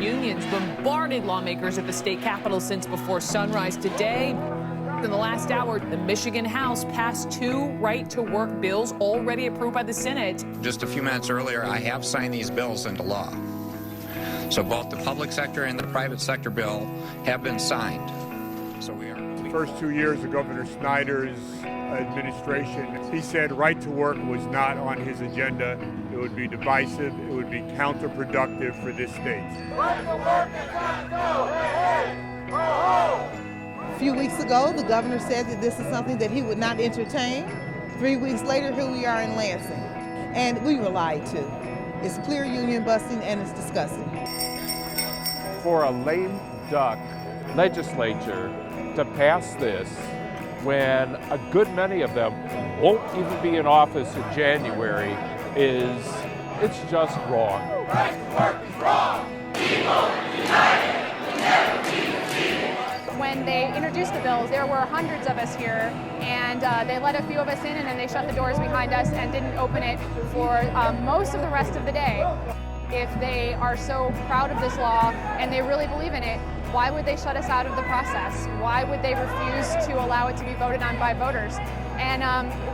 Unions bombarded lawmakers at the state capitol since before sunrise today. In the last hour, the Michigan House passed 2 right-to-work bills already approved by the Senate. Just a few minutes earlier, I have signed these bills into law. So both the public sector and the private sector bill have been signed. So we are. The first 2 years of Governor Snyder's administration, he said right to work was not on his agenda. It would be divisive. It would be counterproductive for this state. Right to work is not no. Hey, hey, A few weeks ago, the governor said that this is something that he would not entertain. 3 weeks later, here we are in Lansing. And we were lied to. It's clear union busting and it's disgusting. For a lame duck legislature to pass this when a good many of them won't even be in office in January it's just wrong. Right to work is wrong. People united will never be defeated. When they introduced the bills, there were hundreds of us here, and they let a few of us in, and then they shut the doors behind us and didn't open it for most of the rest of the day. If they are so proud of this law and they really believe in it, why would they shut us out of the process? Why would they refuse to allow it to be voted on by voters? And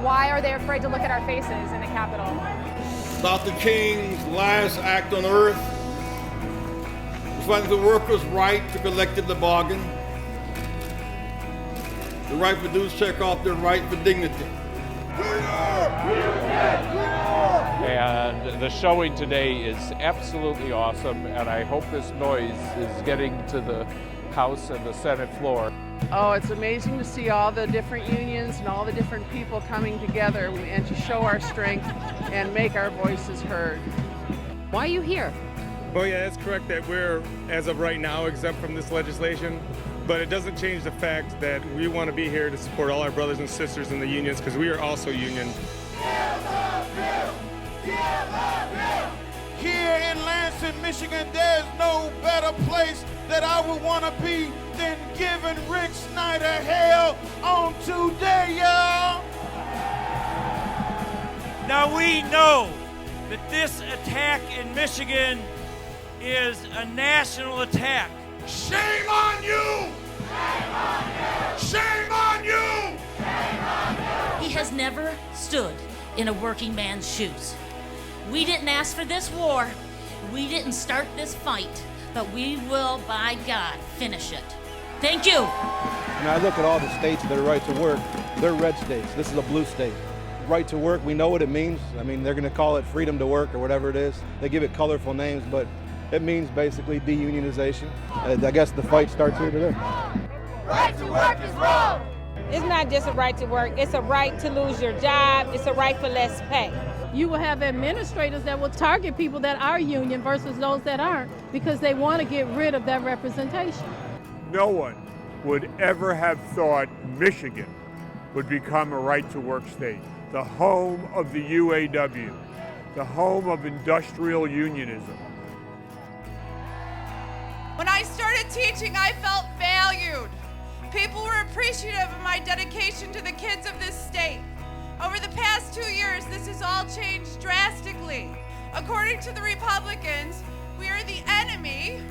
why are they afraid to look at our faces in the Capitol? Dr. King's last act on earth was finding the workers' right to collective bargain, the right for dues check off their right for dignity. And the showing today is absolutely awesome, and I hope this noise is getting to the House and the Senate floor. Oh, it's amazing to see all the different unions and all the different people coming together and to show our strength and make our voices heard. Why are you here? Oh yeah, it's correct that we're, as of right now, exempt from this legislation, but it doesn't change the fact that we want to be here to support all our brothers and sisters in the unions because we are also union. Here in Lansing, Michigan, there's no better place that I would want to be than giving Rick Snyder hell on today, y'all. Now we know that this attack in Michigan is a national attack. Shame on you! Shame on you! Shame on you! Shame on you! He has never stood in a working man's shoes. We didn't ask for this war. We didn't start this fight, but we will, by God, finish it. Thank you. When I look at all the states that are right to work, they're red states. This is a blue state. Right to work, we know what it means. I mean, they're going to call it freedom to work or whatever it is. They give it colorful names, but it means basically deunionization. I guess the fight starts here today. Right to work is wrong. It's not just a right to work. It's a right to lose your job. It's a right for less pay. You will have administrators that will target people that are union versus those that aren't because they want to get rid of that representation. No one would ever have thought Michigan would become a right-to-work state, the home of the UAW, the home of industrial unionism. When I started teaching, I felt valued. People were appreciative of my dedication to the kids of this state. Over the past 2 years, this has all changed drastically. According to the Republicans, we are the enemy,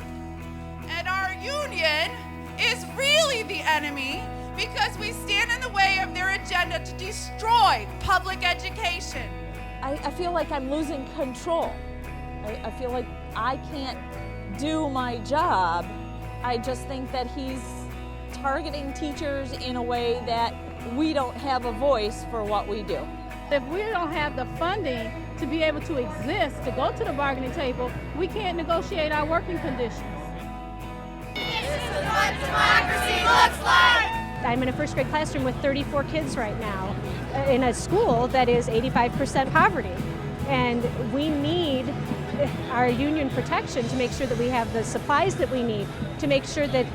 and our union is really the enemy because we stand in the way of their agenda to destroy public education. I feel like I'm losing control. I feel like I can't do my job. I just think that he's targeting teachers in a way that we don't have a voice for what we do. If we don't have the funding to be able to exist, to go to the bargaining table, we can't negotiate our working conditions. This is what democracy looks like! I'm in a first grade classroom with 34 kids right now in a school that is 85% poverty. And we need our union protection to make sure that we have the supplies that we need, to make sure that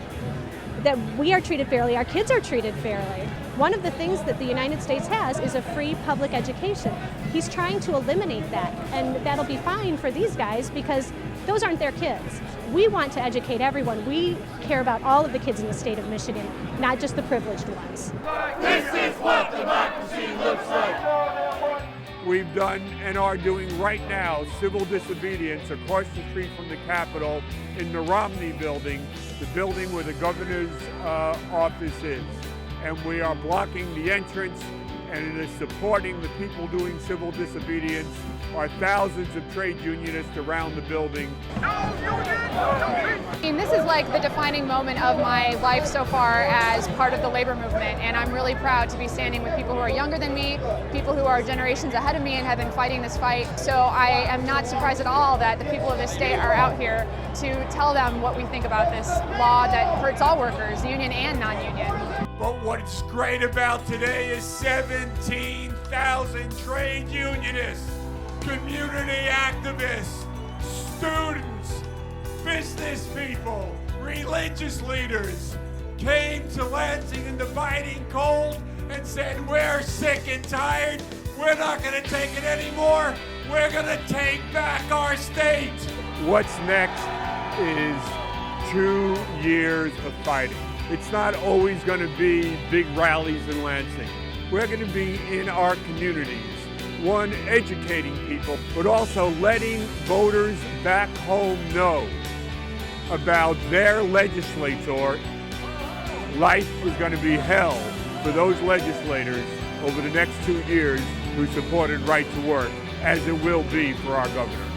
we are treated fairly, our kids are treated fairly. One of the things that the United States has is a free public education. He's trying to eliminate that, and that'll be fine for these guys because those aren't their kids. We want to educate everyone. We care about all of the kids in the state of Michigan, not just the privileged ones. This is what democracy looks like. we've done and are doing right now civil disobedience across the street from the Capitol in the Romney building, the building where the governor's office is. And we are blocking the entrance, and it is supporting the people doing civil disobedience are thousands of trade unionists around the building. I mean, this is like the defining moment of my life so far as part of the labor movement, and I'm really proud to be standing with people who are younger than me, people who are generations ahead of me and have been fighting this fight. So I am not surprised at all that the people of this state are out here to tell them what we think about this law that hurts all workers, union and non-union. But what's great about today is 17,000 trade unionists, community activists, students, business people, religious leaders came to Lansing in the biting cold and said, we're sick and tired, we're not going to take it anymore, we're going to take back our state. What's next is 2 years of fighting. It's not always going to be big rallies in Lansing. We're going to be in our communities. One, educating people, but also letting voters back home know about their legislator. Life is going to be hell for those legislators over the next 2 years who supported right to work, as it will be for our governor.